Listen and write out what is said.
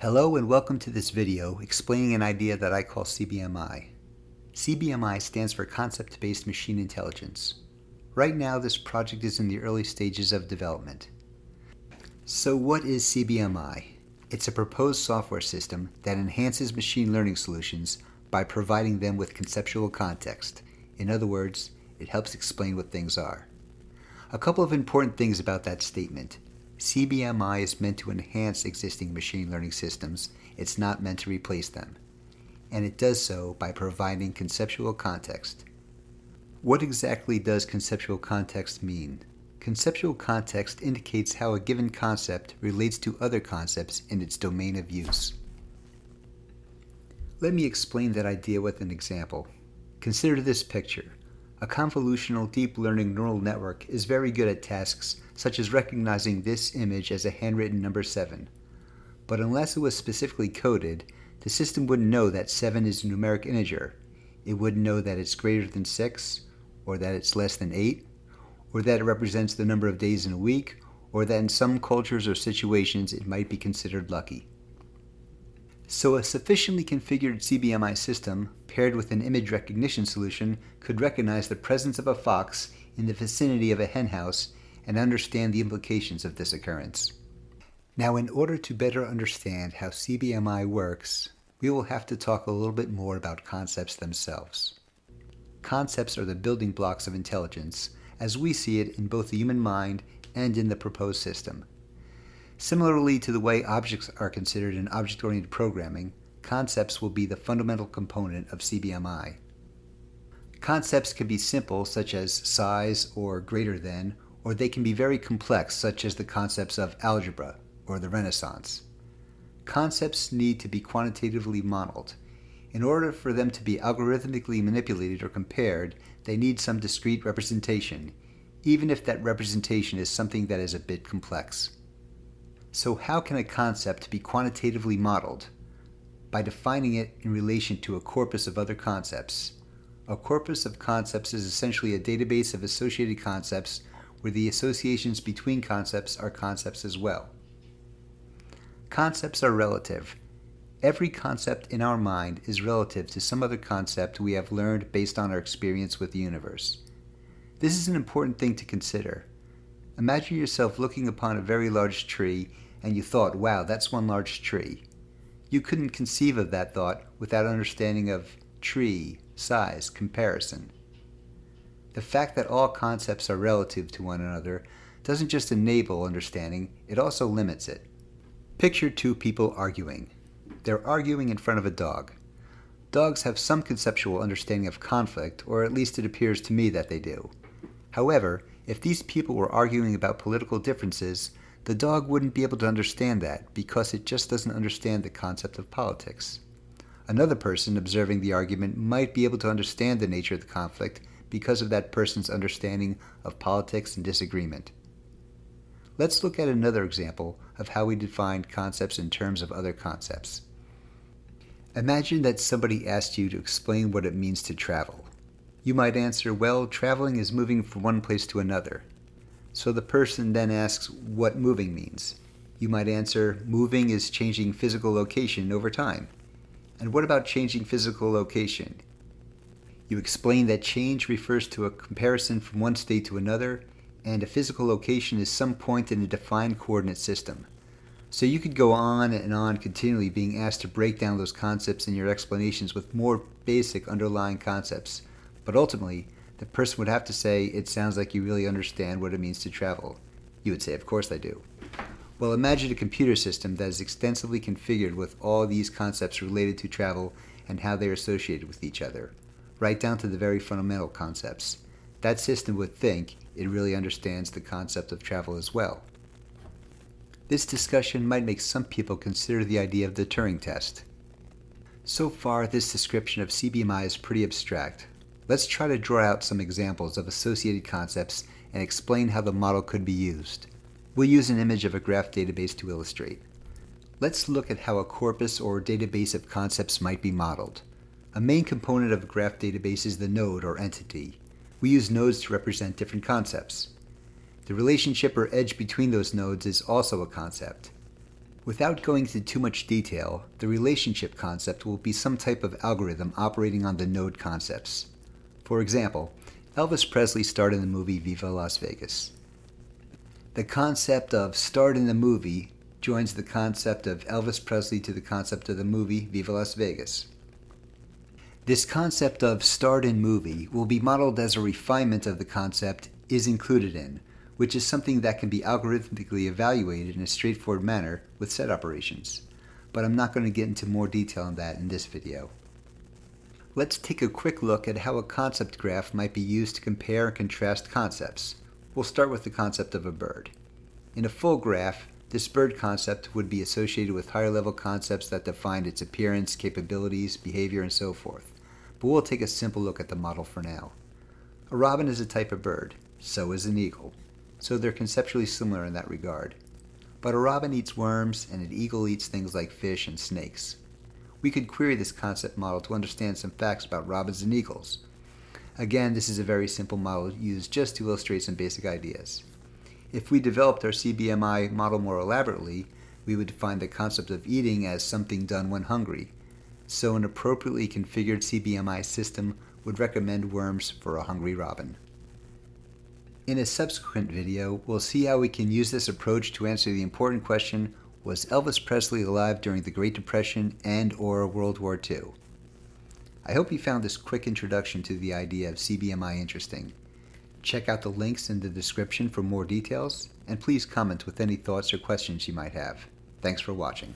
Hello and welcome to this video explaining an idea that I call CBMI. CBMI stands for Concept-Based Machine Intelligence. Right now this project is in the early stages of development. So what is CBMI? It's a proposed software system that enhances machine learning solutions by providing them with conceptual context. In other words, it helps explain what things are. A couple of important things about that statement. CBMI is meant to enhance existing machine learning systems. It's not meant to replace them. And it does so by providing conceptual context. What exactly does conceptual context mean? Conceptual context indicates how a given concept relates to other concepts in its domain of use. Let me explain that idea with an example. Consider this picture. A convolutional deep learning neural network is very good at tasks such as recognizing this image as a handwritten number 7. But unless it was specifically coded, the system wouldn't know that 7 is a numeric integer. It wouldn't know that it's greater than 6, or that it's less than 8, or that it represents the number of days in a week, or that in some cultures or situations it might be considered lucky. So a sufficiently configured CBMI system paired with an image recognition solution could recognize the presence of a fox in the vicinity of a henhouse and understand the implications of this occurrence. Now, in order to better understand how CBMI works, we will have to talk a little bit more about concepts themselves. Concepts are the building blocks of intelligence, as we see it in both the human mind and in the proposed system. Similarly to the way objects are considered in object-oriented programming, concepts will be the fundamental component of CBMI. Concepts can be simple, such as size or greater than, or they can be very complex, such as the concepts of algebra or the Renaissance. Concepts need to be quantitatively modeled. In order for them to be algorithmically manipulated or compared, they need some discrete representation, even if that representation is something that is a bit complex. So how can a concept be quantitatively modeled? By defining it in relation to a corpus of other concepts. A corpus of concepts is essentially a database of associated concepts where the associations between concepts are concepts as well. Concepts are relative. Every concept in our mind is relative to some other concept we have learned based on our experience with the universe. This is an important thing to consider. Imagine yourself looking upon a very large tree and you thought, wow, that's one large tree. You couldn't conceive of that thought without understanding of tree, size, comparison. The fact that all concepts are relative to one another doesn't just enable understanding, it also limits it. Picture two people arguing. They're arguing in front of a dog. Dogs have some conceptual understanding of conflict, or at least it appears to me that they do. However, if these people were arguing about political differences, the dog wouldn't be able to understand that because it just doesn't understand the concept of politics. Another person observing the argument might be able to understand the nature of the conflict because of that person's understanding of politics and disagreement. Let's look at another example of how we define concepts in terms of other concepts. Imagine that somebody asked you to explain what it means to travel. You might answer, well, traveling is moving from one place to another. So the person then asks what moving means. You might answer, moving is changing physical location over time. And what about changing physical location? You explain that change refers to a comparison from one state to another, and a physical location is some point in a defined coordinate system. So you could go on and on continually being asked to break down those concepts in your explanations with more basic underlying concepts. But ultimately, the person would have to say, it sounds like you really understand what it means to travel. You would say, of course I do. Well, imagine a computer system that is extensively configured with all these concepts related to travel and how they are associated with each other, right down to the very fundamental concepts. That system would think it really understands the concept of travel as well. This discussion might make some people consider the idea of the Turing test. So far, this description of CBMI is pretty abstract. Let's try to draw out some examples of associated concepts and explain how the model could be used. We'll use an image of a graph database to illustrate. Let's look at how a corpus or database of concepts might be modeled. A main component of a graph database is the node or entity. We use nodes to represent different concepts. The relationship or edge between those nodes is also a concept. Without going into too much detail, the relationship concept will be some type of algorithm operating on the node concepts. For example, Elvis Presley starred in the movie Viva Las Vegas. The concept of starred in the movie joins the concept of Elvis Presley to the concept of the movie Viva Las Vegas. This concept of starred in movie will be modeled as a refinement of the concept is included in, which is something that can be algorithmically evaluated in a straightforward manner with set operations. But I'm not going to get into more detail on that in this video. Let's take a quick look at how a concept graph might be used to compare and contrast concepts. We'll start with the concept of a bird. In a full graph, this bird concept would be associated with higher level concepts that define its appearance, capabilities, behavior, and so forth. But we'll take a simple look at the model for now. A robin is a type of bird, so is an eagle. So they're conceptually similar in that regard. But a robin eats worms and an eagle eats things like fish and snakes. We could query this concept model to understand some facts about robins and eagles. Again, this is a very simple model used just to illustrate some basic ideas. If we developed our CBMI model more elaborately, we would define the concept of eating as something done when hungry. So an appropriately configured CBMI system would recommend worms for a hungry robin. In a subsequent video, we'll see how we can use this approach to answer the important question, was Elvis Presley alive during the Great Depression and/or World War II? I hope you found this quick introduction to the idea of CBMI interesting. Check out the links in the description for more details, and please comment with any thoughts or questions you might have. Thanks for watching.